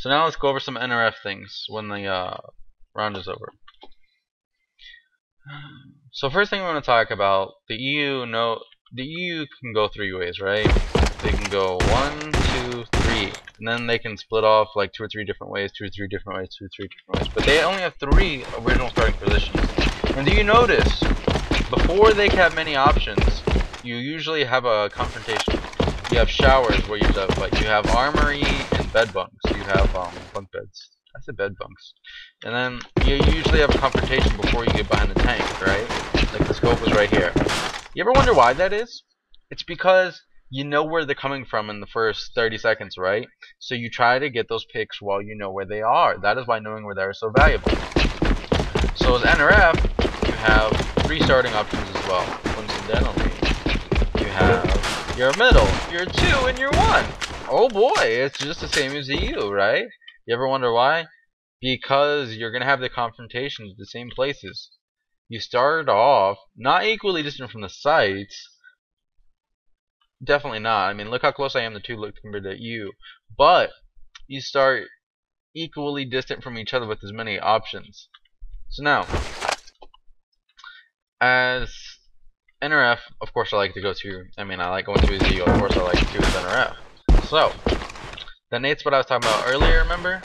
So now let's go over some NRF things when the round is over. So first thing we want to talk about, the EU can go 3 ways, right? They can go 1, 2, 3, and then they can split off like 2 or 3 different ways, 2 or 3 different ways, 2 or 3 different ways. But they only have 3 original starting positions. And do you notice, before they have many options, you usually have a confrontation. You have showers where you have, like, you have armory and bed bunks. You have bunk beds. I said bed bunks. And then you usually have a confrontation before you get behind the tank, right? Like the scope is right here. You ever wonder why that is? It's because you know where they're coming from in the first 30 seconds, right? So you try to get those picks while you know where they are. That is why knowing where they are is so valuable. So as NRF, you have 3 starting options as well. Coincidentally, you have your middle, your 2, and your 1. Oh boy, it's just the same as EU, right? You ever wonder why? Because you're going to have the confrontations at the same places. You start off not equally distant from the sites. Definitely not. I mean, look how close I am to 2 compared to EU. But you start equally distant from each other with as many options. So now, as NRF, of course I like to go to, I like going to EU, of course I like to do with NRF. So, the nade spot I was talking about earlier, remember?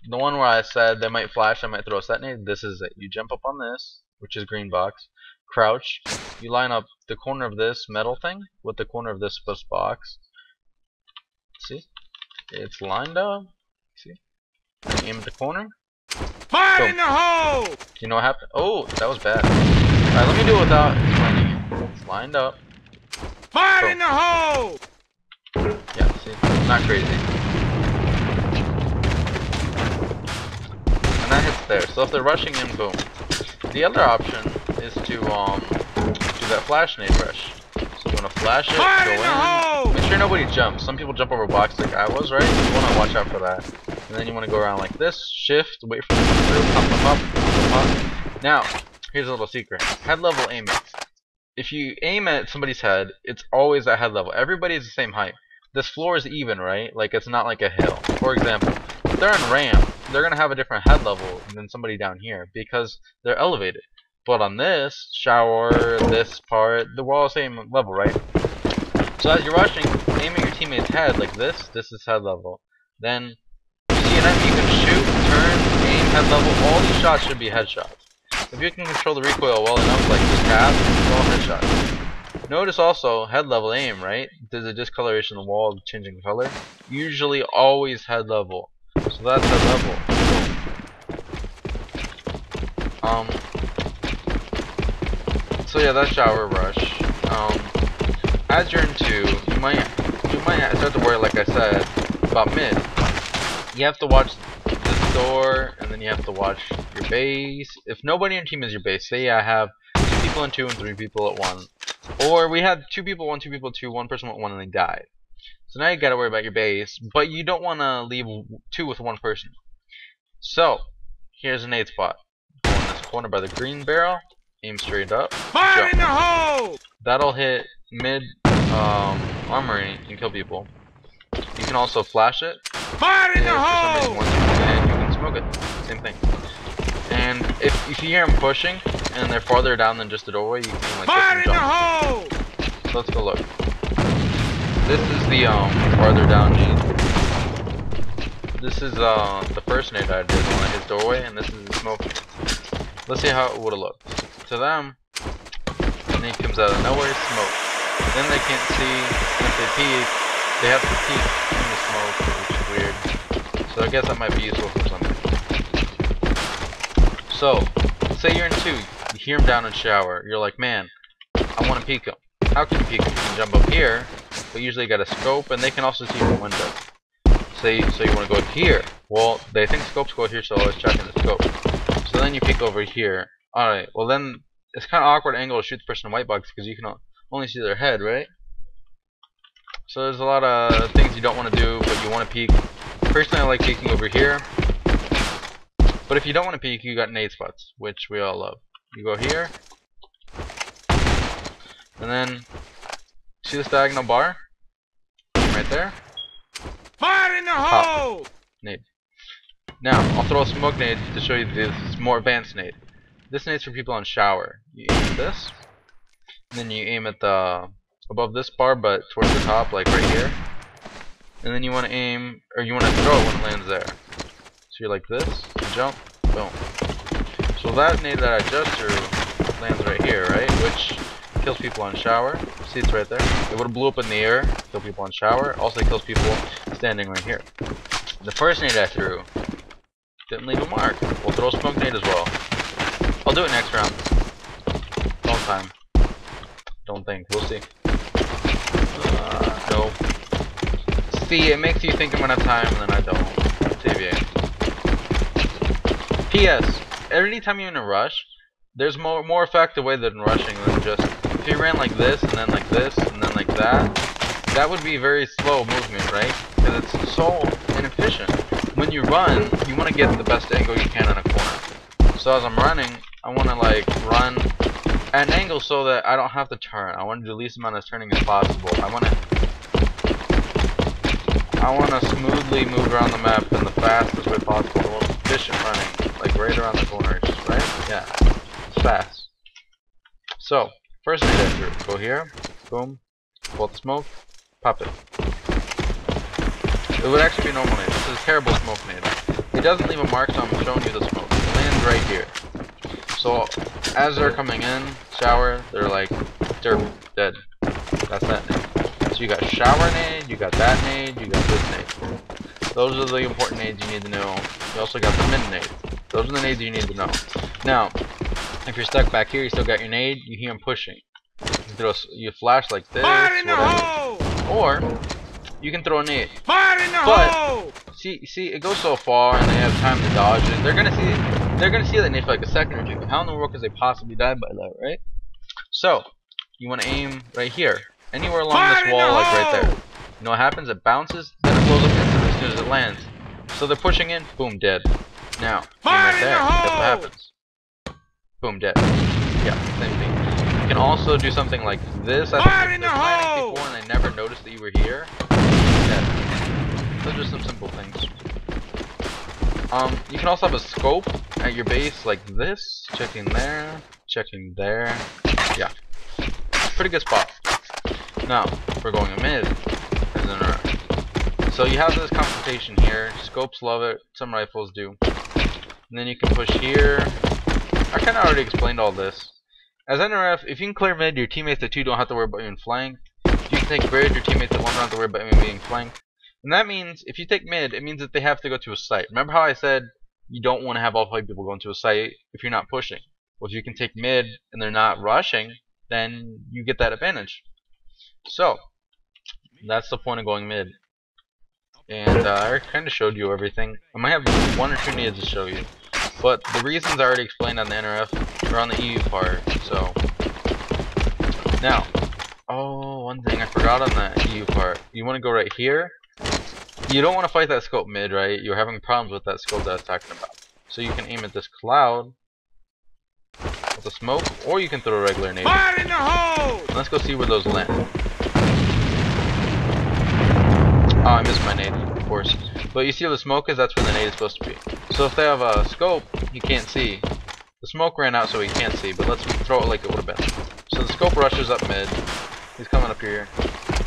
The one where I said they might flash, I might throw a set nade. This is it. You jump up on this, which is green box, crouch, you line up the corner of this metal thing with the corner of this box. See? It's lined up. See? Aim at the corner. Fire in the hole! You know what happened? Oh, that was bad. Alright, let me do it without explaining it. It's lined up. Fire in the hole! Yeah, see? Not crazy. And that hits there. So if they're rushing in, boom. The other option is to do that flash nade rush. So you want to flash it, go in. Make sure nobody jumps. Some people jump over blocks like I was, right? You want to watch out for that. And then you want to go around like this, shift, wait for them to come through, pop. Now, here's a little secret. Head level aiming. If you aim at somebody's head, it's always at head level. Everybody is the same height. This floor is even, right? Like it's not like a hill. For example, if they're on ramp, they're going to have a different head level than somebody down here because they're elevated. But on this, shower, this part, we're all the same level, right? So as you're rushing, aim at your teammate's head like this. This is head level. Then you see an enemy, you can shoot, turn, aim, head level. All these shots should be headshots. If you can control the recoil well enough, like this tap, it's all headshots. Notice also head level aim, right? There's a discoloration of the wall changing color. Usually always head level. So that's head level. So yeah, that's shower rush. As you're in 2, you might start to worry, like I said, about mid. You have to watch this door, and then you have to watch your base. If nobody in your team is your base, say I have 2 people in 2 and 3 people at 1. Or we had 2 people, 1, 2 people, 2, 1 person went 1 and they died. So now you gotta worry about your base, but you don't wanna leave 2 with 1 person. So, here's a nade spot. Go in this corner by the green barrel, aim straight up, Fire jump. in the hole! That'll hit mid armory and kill people. You can also flash it. Fire in the hole! And you can smoke it. Same thing. And if you hear them pushing and they're farther down than just the doorway, you can like Fire this in and the jump. hole! So let's go look. This is the farther down nade. This is the first nade I did, the one that hits doorway, and this is the smoke. Let's see how it would have looked. To them, the nade comes out of nowhere, smoke. Then they can't see, and if they peek, they have to peek in the smoke, which is weird. So I guess that might be useful for something. So, say you're in 2, you hear them down in shower, you're like, man, I want to peek them. How can you peek them? You can jump up here, but usually you got a scope, and they can also see from window. So you want to go here. Well, they think scopes go here, so always check in the scope. So then you peek over here. Alright, well then, it's kind of awkward angle to shoot the person in white box, because you can only see their head, right? So there's a lot of things you don't want to do, but you want to peek. Personally, I like peeking over here. But if you don't want to peek, you got nade spots, which we all love. You go here, and then see this diagonal bar right there. Fire in the hole! Nade. Now, I'll throw a smoke nade to show you this more advanced nade. This nade's for people on shower. You aim at this, and then you aim at the above this bar, but towards the top, like right here. And then you want to aim, or you want to throw it when it lands there. So you're like this, you jump, boom. So that nade that I just threw lands right here, right? Which kills people on shower. See, it's right there. It would have blew up in the air, kill people on shower. Also kills people standing right here. The first nade I threw didn't leave a mark. We'll throw a smoke nade as well. I'll do it next round. Long time. Don't think. We'll see. No. See, it makes you think I'm gonna have time, and then I don't. TVA. P.S. Every time you're in a rush, there's more effective way than rushing than just if you ran like this and then like this and then like that. That would be very slow movement, right? Because it's so inefficient. When you run, you want to get the best angle you can on a corner. So as I'm running, I want to like run at an angle so that I don't have to turn. I want to do the least amount of turning as possible. I want to smoothly move around the map in the fastest way possible, the most efficient running, like right around the corners, right? Yeah, it's fast. So first nade I threw, go here, boom, pull out the smoke, pop it. It would actually be normal nade. This is a terrible smoke nade. It doesn't leave a mark, so I'm showing you the smoke. It lands right here. So as they're coming in, shower, they're like, they're dead. That's that nade. So you got shower nade, you got that nade, you got this nade. Those are the important nades you need to know. You also got the mid nade. Those are the nades you need to know. Now, if you're stuck back here, you still got your nade, you hear him pushing. You flash like this, whatever. Or you can throw a nade. But see, it goes so far, and they have time to dodge it. They're gonna see that nade for like a second or two. How in the world could they possibly die by that, right? So you want to aim right here, anywhere along this wall, like right there. You know what happens? It bounces, then it blows up instantly as soon as it lands. So they're pushing in, boom, dead. Now aim right there. Guess what happens? Boom, dead. Yeah, same thing. You can also do something like this. I think if landing people and they never noticed that you were here. Those are some simple things. You can also have a scope at your base like this. Checking there. Yeah. Pretty good spot. Now, we're going a mid. As an NRF. So you have this confrontation here. Scopes love it. Some rifles do. And then you can push here. I kinda already explained all this. As NRF, if you can clear mid, your teammates at 2 don't have to worry about you in flank. If you can take bridge, your teammates at 1 don't have to worry about you being flanked. And that means, if you take mid, it means that they have to go to a site. Remember how I said you don't want to have all 5 people going to a site if you're not pushing? Well, if you can take mid and they're not rushing, then you get that advantage. So, that's the point of going mid. And I kind of showed you everything. I might have 1 or 2 nades to show you. But the reasons I already explained on the NRF are on the EU part, so. Now, oh, one thing I forgot on the EU part. You want to go right here. You don't want to fight that scope mid, right? You're having problems with that scope that I was talking about. So you can aim at this cloud with a smoke, or you can throw a regular nade. Fire in the hole! Let's go see where those land. Oh, I missed my nade, of course. But you see where the smoke is? That's where the nade is supposed to be. So if they have a scope, you can't see. The smoke ran out, so he can't see. But let's throw it like it would have been. So the scope rushes up mid. He's coming up here.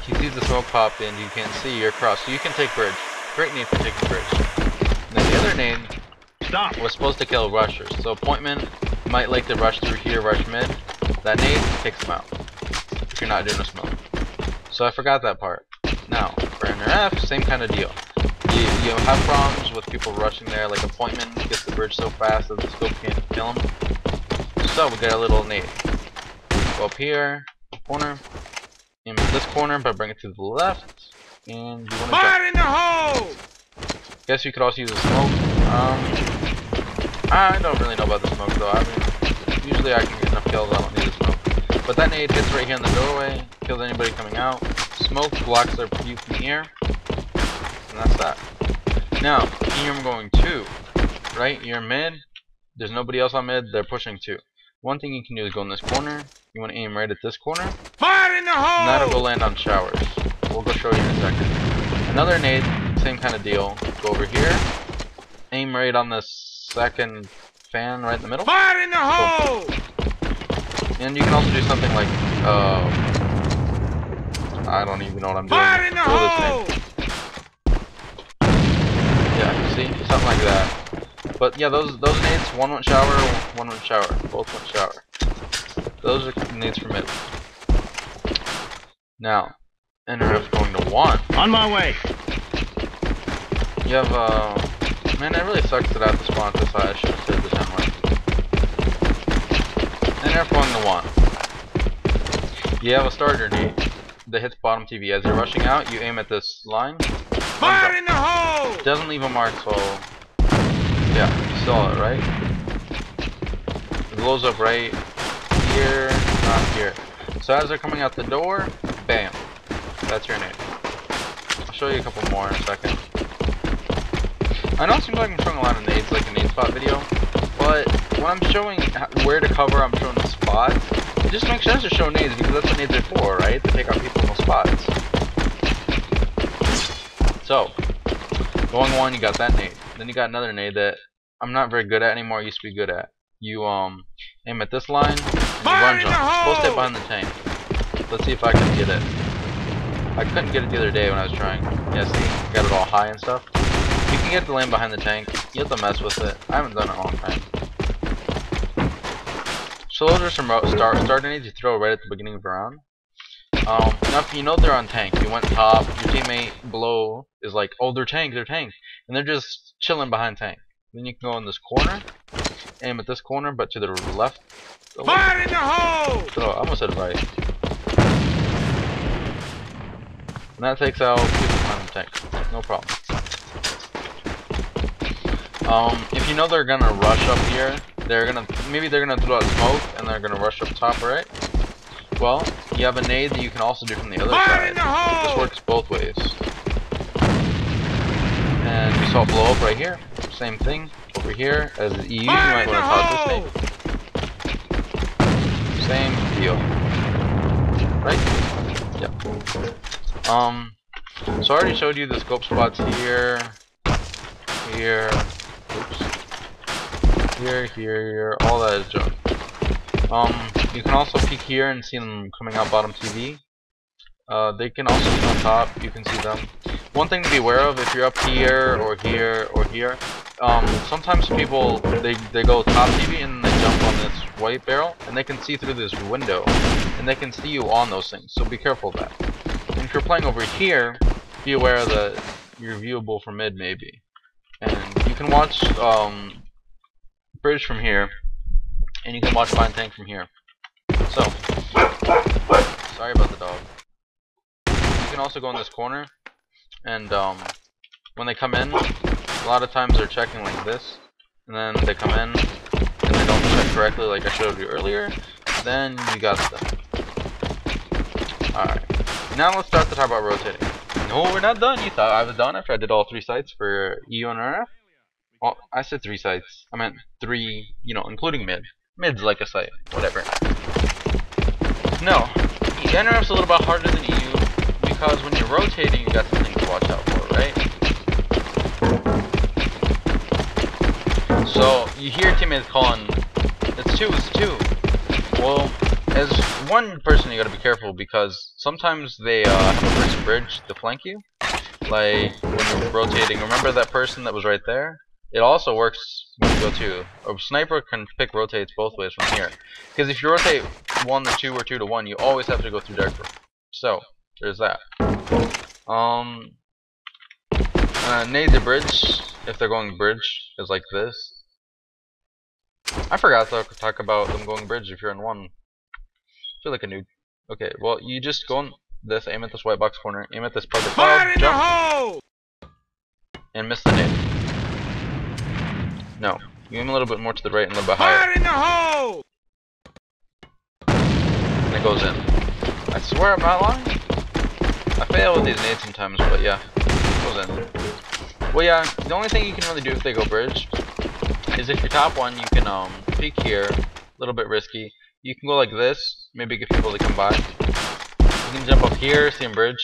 He sees the smoke pop in. You can't see. You're across. So you can take bridge. Great nade for taking bridge. And then the other nade was supposed to kill rushers. So Pointman might like to rush through here, rush mid. That nade takes him out. If you're not doing a smoke. So I forgot that part. Now, for NRF, same kind of deal. You have problems with people rushing there, like Appointment gets the bridge so fast that the scope can't kill him. So we get a little nade. Go up here, corner, aim at this corner, but bring it to the left, and you want to Fire in the hole! Guess you could also use a smoke. I don't really know about the smoke though. I mean, usually I can get enough kills. I don't need a smoke. But that nade hits right here in the doorway, kills anybody coming out. Smoke blocks their view from here. And that's that. Now, here I'm going 2, right? You're mid. There's nobody else on mid. They're pushing 2. One thing you can do is go in this corner. You want to aim right at this corner. Fire in the hole! And that'll go land on showers. We'll go show you in a second. Another nade same kind of deal. Go over here, aim right on this second fan right in the middle. Fire in the hole! And you can also do something like, I don't even know what I'm doing. Fire in the hole! Yeah, see? Something like that. But yeah, those nades, one went shower, one went shower. Both went shower. Those are nades for mid. Now, NRF going to 1. On my way! You have, man, it really sucks that I have to spawn at this high. I should have said this anyway. NRF going to 1. You have a starter nade that hits bottom TV. As you're rushing out, you aim at this line. Fire in the hole! Doesn't leave a mark, so yeah, you saw it, right? It blows up right here, not here. So as they're coming out the door, bam, that's your nade. I'll show you a couple more in a second. I know it seems like I'm showing a lot of nades, like a nade spot video, but when I'm showing where to cover, I'm showing the spots. It just makes sense to show nades because that's what nades are for, right? To take out people in those spots. So, going 1, you got that nade. Then you got another nade that I'm not very good at anymore. I used to be good at. You aim at this line and you run jump. Supposed to stay behind the tank. Let's see if I can get it. I couldn't get it the other day when I was trying. Yeah, see, got it all high and stuff. You can get the lane behind the tank. You have to mess with it. I haven't done it in a long time. So those are some starter nades you throw right at the beginning of a round. Now if you know they're on tank, you went top, your teammate below is like, oh, they're tank, and they're just chilling behind tank. Then you can go in this corner, aim at this corner, but to the left. Fire in the hole! Oh, I almost said right. And that takes out people behind the tank. No problem. If you know they're gonna rush up here, maybe they're gonna throw out smoke and they're gonna rush up top, right? Well, you have a nade that you can also do from the other side. This works both ways. And you saw it blow up right here. Same thing over here as the EU. You might want to pause this nade. Same deal. Right? Yep. So I already showed you the scope spots here, here, oops, here, all that is junk. You can also peek here and see them coming out bottom TV. They can also be on top, you can see them. One thing to be aware of, if you're up here, or here, or here, sometimes people, they go top TV and they jump on this white barrel, and they can see through this window, and they can see you on those things, so be careful of that. And if you're playing over here, be aware that you're viewable from mid maybe. And you can watch bridge from here, and you can watch behind tank from here. So, sorry about the dog. You can also go in this corner, and when they come in, a lot of times they're checking like this, and then they come in, and they don't check correctly like I showed you earlier, then you got them. Alright, now let's start to talk about rotating. No, we're not done. You thought I was done after I did all 3 sites for EU and NRF? Well, I said 3 sites. I meant 3, you know, including mid. Mid's like a site, whatever. No, NRF's a little bit harder than EU because when you're rotating, you got something to watch out for, right? So you hear teammates calling, "It's 2, it's 2." Well, as one person, you gotta be careful because sometimes they have a person bridge to flank you. Like when you're rotating, remember that person that was right there? It also works when you go 2. A sniper can pick rotates both ways from here. Because if you rotate 1 to 2 or 2 to 1, you always have to go through dark room. So, there's that. Nade the bridge, if they're going bridge, is like this. I forgot to talk about them going bridge if you're in 1. I feel like a noob. Okay, well, you just go on this, aim at this white box corner, aim at this part of the cloud, jump, and miss the nade. No, you aim a little bit more to the right and a little bit higher. Fire in the hole! And it goes in. I swear I'm not lying. I fail with these nades sometimes, but yeah, it goes in. Well, yeah, the only thing you can really do if they go bridge is if you're top 1, you can peek here, a little bit risky. You can go like this, maybe get people to come by. You can jump up here, see them bridge.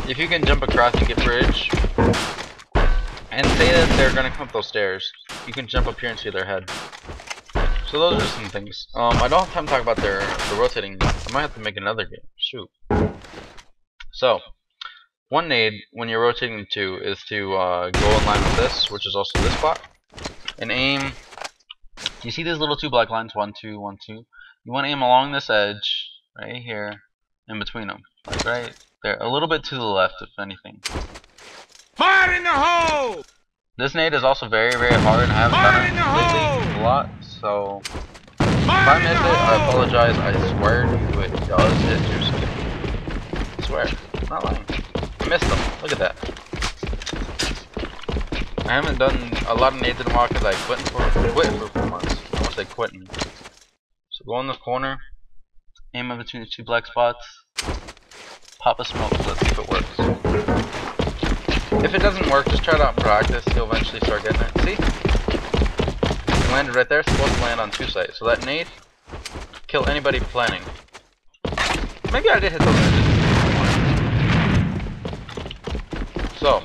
if you can jump across and get bridge, and say that they're gonna come up those stairs, you can jump up here and see their head. So those are some things. I don't have time to talk about the rotating. I might have to make another game. Shoot. So, one nade when you're rotating to is to go in line with this, which is also this spot, and aim. You see these little two black lines, 1, 2, 1, 2. You want to aim along this edge, right here, in between them, like right there, a little bit to the left, if anything. Fire in the hole! This nade is also very, very hard, and I haven't done it lately a lot, so if I miss it, I apologize. I swear to you, it does hit your skin. I swear, I'm not lying. I missed them. Look at that. I haven't done a lot of nades in a while because I quit for 4 months. I want to say quitting. So go in the corner, aim in between the two black spots, pop a smoke. Let's see if it works. If it doesn't work, just try it out in practice. You'll eventually start getting it. See? It landed right there. It's supposed to land on 2 sides. So that nade, kill anybody planning. Maybe I did hit those nades. So,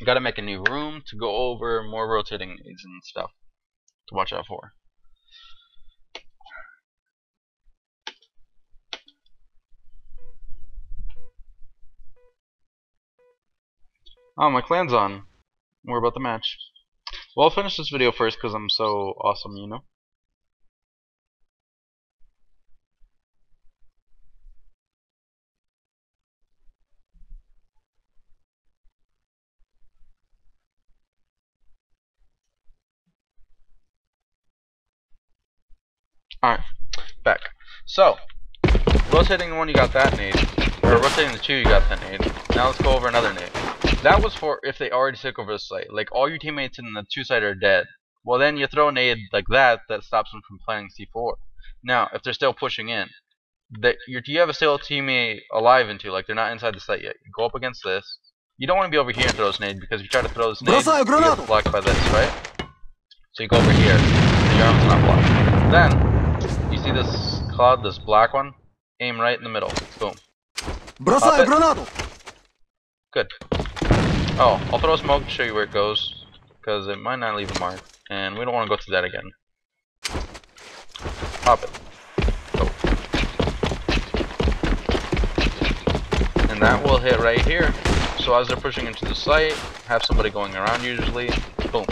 gotta make a new room to go over more rotating nades and stuff to watch out for. Oh, my clan's on. We're about the match. Well, I'll finish this video first because I'm so awesome, you know? Alright, back. So, rotating 1, you got that nade. Or rotating the 2, you got that nade. Now let's go over another nade. That was for if they already took over the site. Like, all your teammates in the 2 side are dead. Well, then you throw a nade like that stops them from planning C4. Now, if they're still pushing in, you have a still teammate alive into, like they're not inside the site yet. You go up against this. You don't want to be over here and throw this nade, because if you try to throw this nade, you get blocked by this, right? So you go over here, and your arm's not blocked. Then, you see this cloud, this black one? Aim right in the middle. Boom. Pop it. Good. Oh, I'll throw a smoke to show you where it goes, because it might not leave a mark, and we don't want to go through that again. Pop it. Go. And that will hit right here. So as they're pushing into the site, have somebody going around usually, boom,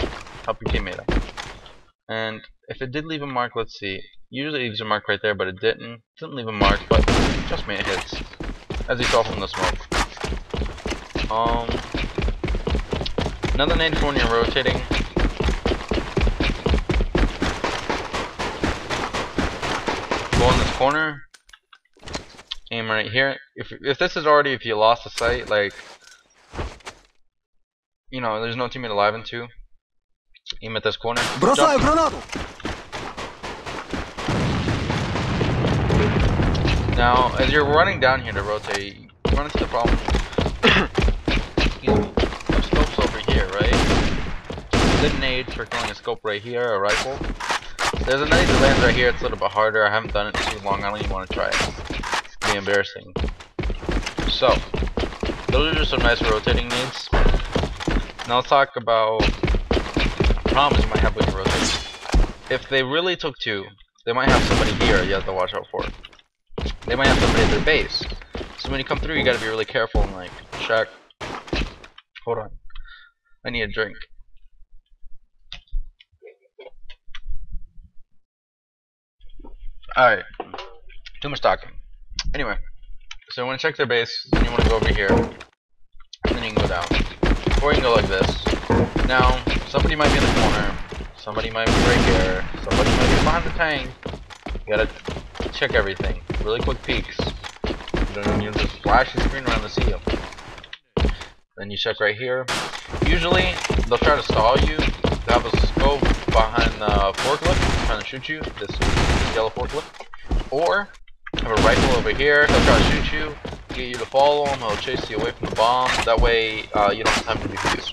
help your teammate out. And if it did leave a mark, let's see. Usually it leaves a mark right there, but it didn't. It didn't leave a mark, but trust me, it hits. As you saw from the smoke. Another nade for when you're rotating. Go in this corner. Aim right here. If this is already, if you lost the sight, like, you know, there's no teammate alive in 2. Aim at this corner. Now, as you're running down here to rotate, you run into the problem. Of scopes over here, right? Good nade for killing a scope right here, a rifle. There's a nade that lands right here. It's a little bit harder. I haven't done it too long. I don't even want to try it. It'd be embarrassing. So, those are just some nice rotating nades. Now let's talk about problems you might have with your rotation. If they really took 2, they might have somebody here you have to watch out for. They might have somebody at their base. So when you come through, you gotta be really careful and like check. Hold on, I need a drink. Alright, too much talking. Anyway, so when you check their base, then you want to go over here, and then you can go down. Or you can go like this. Now, somebody might be in the corner, somebody might be right here, somebody might be behind the tank. You gotta check everything. Really quick peeks. You don't need to just flash the screen around to see them. Then you check right here. Usually, they'll try to stall you. They have a scope behind the forklift, trying to shoot you. This yellow forklift. Or, have a rifle over here. He'll try to shoot you, get you to follow him. He'll chase you away from the bomb. That way, you don't have time to defuse.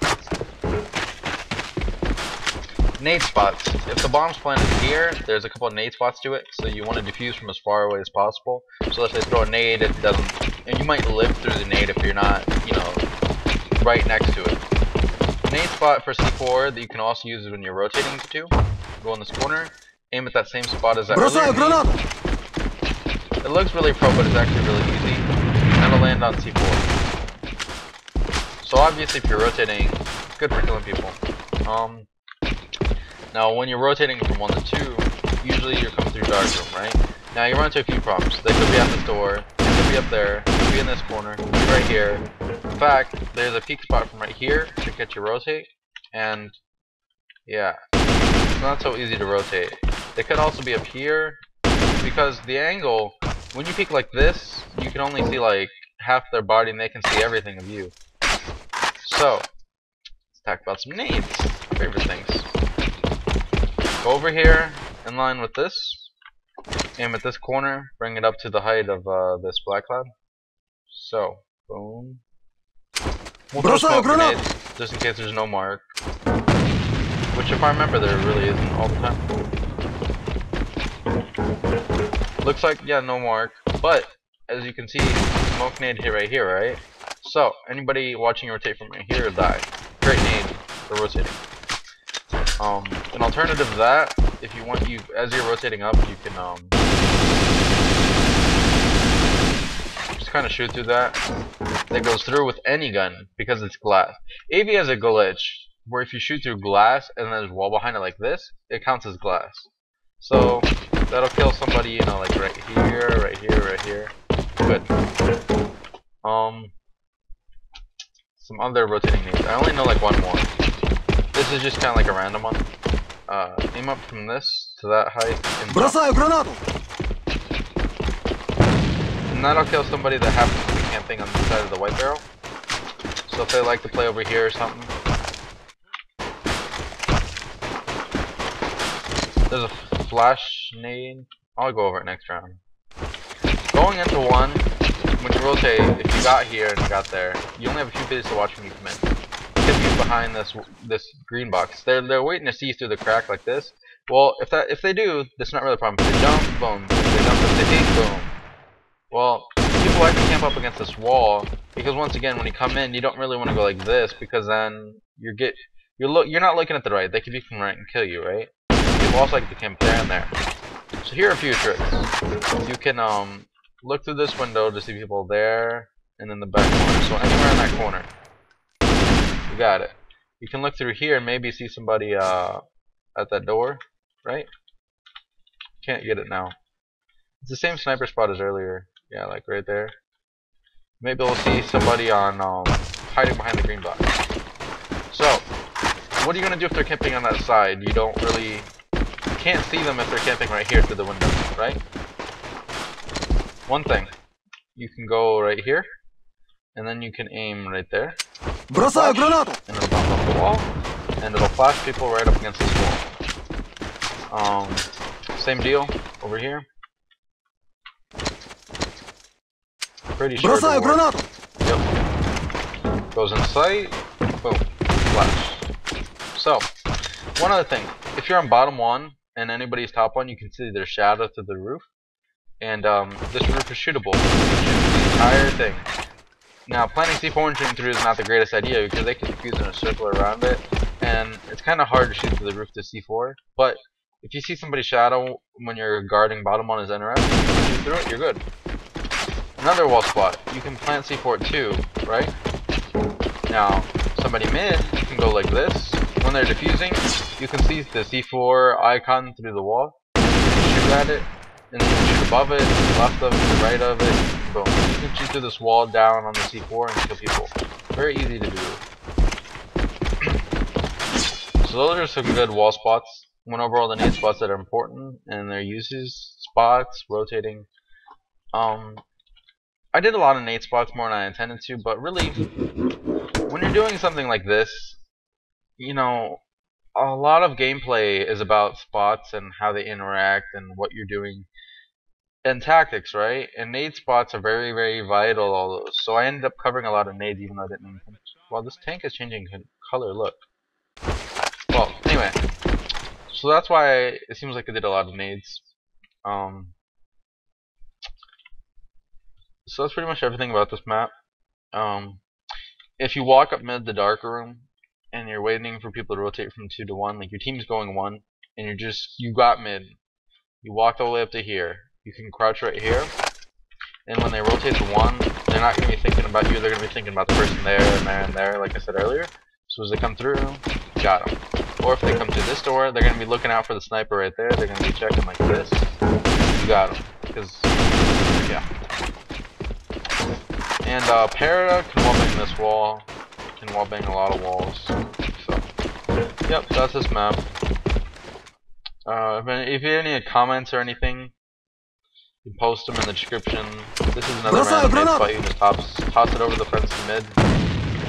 Nade spots. If the bomb's planted here, there's a couple of nade spots to it, so you want to defuse from as far away as possible. So if they throw a nade, it doesn't and you might live through the nade if you're not, you know, right next to it. The nade spot for C4 that you can also use when you're rotating to. Go in this corner, aim at that same spot as that earlier nade. It looks really pro, but it's actually really easy. And it'll land on C4. So obviously, if you're rotating, it's good for killing people. Now, when you're rotating from 1 to 2, usually you're coming through dark room, right? Now you run into a few problems. They could be at this door, they could be up there, they could be in this corner, could be right here. In fact, there's a peak spot from right here to get you rotate, and yeah, it's not so easy to rotate. They could also be up here, because the angle, when you peek like this, you can only see like half their body and they can see everything of you. So, let's talk about some nades, our favorite things. Go over here, in line with this, aim at this corner, bring it up to the height of this black cloud. So, boom. We'll throw smoke grenades, just in case there's no mark. Which, if I remember, there really isn't all the time. Looks like, yeah, no mark. But, as you can see, smoke nade hit right here, right? So, anybody watching rotate from right here will die. Great nade for rotating. An alternative to that, if you want, as you're rotating up, you can just kind of shoot through that. That goes through with any gun because it's glass. AV has a glitch where if you shoot through glass and there's a wall behind it like this, it counts as glass. So that'll kill somebody, you know, like right here, right here, right here. Good. Some other rotating nades. I only know like one more. This is just kind of like a random one. Aim up from this to that height and and that'll kill somebody that happens to be camping on the side of the white barrel. So if they like to play over here or something. There's a flash nade. I'll go over it next round. Going into one, when you rotate, if you got here and you got there, you only have a few bits to watch when you come in. Behind this green box. They're waiting to see through the crack like this. Well, if they do, that's not really a problem. If they jump, boom. If they jump, if they hit, boom. Well, people like to camp up against this wall because once again, when you come in, you don't really want to go like this because then you're not looking at the right. They could be from right and kill you, right? People also like to camp there and there. So here are a few tricks. You can look through this window to see people there and in the back corner. So anywhere in that corner. You got it. You can look through here and maybe see somebody at that door, right? Can't get it now. It's the same sniper spot as earlier. Yeah, like right there. Maybe we'll see somebody on hiding behind the green box. So, what are you gonna do if they're camping on that side? You can't see them if they're camping right here through the window, right? One thing, you can go right here, and then you can aim right there. Flash, and it'll bounce off the wall, and it'll flash people right up against this wall. Same deal over here. Pretty sure it'll work. Yep. Goes in sight, boom, flash. So, one other thing, if you're on bottom one and anybody's top one, you can see their shadow through the roof, and this roof is shootable. You can shoot the entire thing. Now, planting C4 and shooting through is not the greatest idea because they can defuse in a circle around it, and it's kind of hard to shoot through the roof to C4. But if you see somebody's shadow when you're guarding bottom one as NRF, you shoot through it, you're good. Another wall spot, you can plant C4 too, right? Now, somebody mid can go like this. When they're defusing, you can see the C4 icon through the wall. You can shoot at it, and then you can shoot above it, left of it, the right of it. Boom. You can shoot through this wall down on the C4 and kill people. Very easy to do. So those are some good wall spots. Went over all the nade spots that are important and their uses, spots, rotating. I did a lot of nade spots more than I intended to, but really, when you're doing something like this, you know, a lot of gameplay is about spots and how they interact and what you're doing. And tactics, right? And nade spots are very, very vital, all those. So I ended up covering a lot of nades even though I didn't. Well, this tank is changing color, look. Well, anyway. So that's why it seems like I did a lot of nades. So that's pretty much everything about this map. Um, if you walk up mid the darker room and you're waiting for people to rotate from 2 to 1, like your team's going 1, and you got mid, you walk all the way up to here. You can crouch right here, and when they rotate to 1, they're not going to be thinking about you, they're going to be thinking about the person there and there and there, like I said earlier. So as they come through, got them. Or if they come through this door, they're going to be looking out for the sniper right there, they're going to be checking like this. You got them. Because, yeah. And Para can wallbang this wall, can wallbang a lot of walls. So, yep, that's this map. If you have any comments or anything, you can post them in the description. This is another random mid fight. You just toss it over the fence to mid.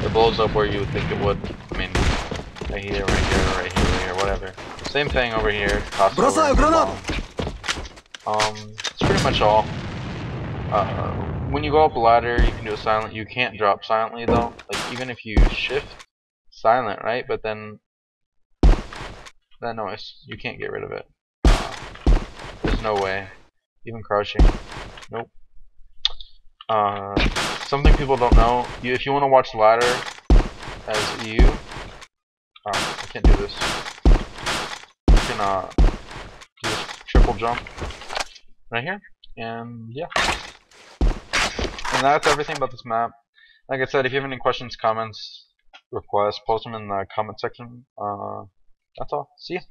It blows up where you would think it would. I mean, right here, right here, right here, right here, whatever. Same thing over here. Toss it over. That's pretty much all. When you go up a ladder, you can do a silent. You can't drop silently though. Like even if you shift silent, right? But then that noise, you can't get rid of it. There's no way. Even crouching, nope. Something people don't know. If you want to watch ladder as EU, I can't do this. You can do this triple jump right here, and yeah. And that's everything about this map. Like I said, if you have any questions, comments, requests, post them in the comment section. That's all. See ya.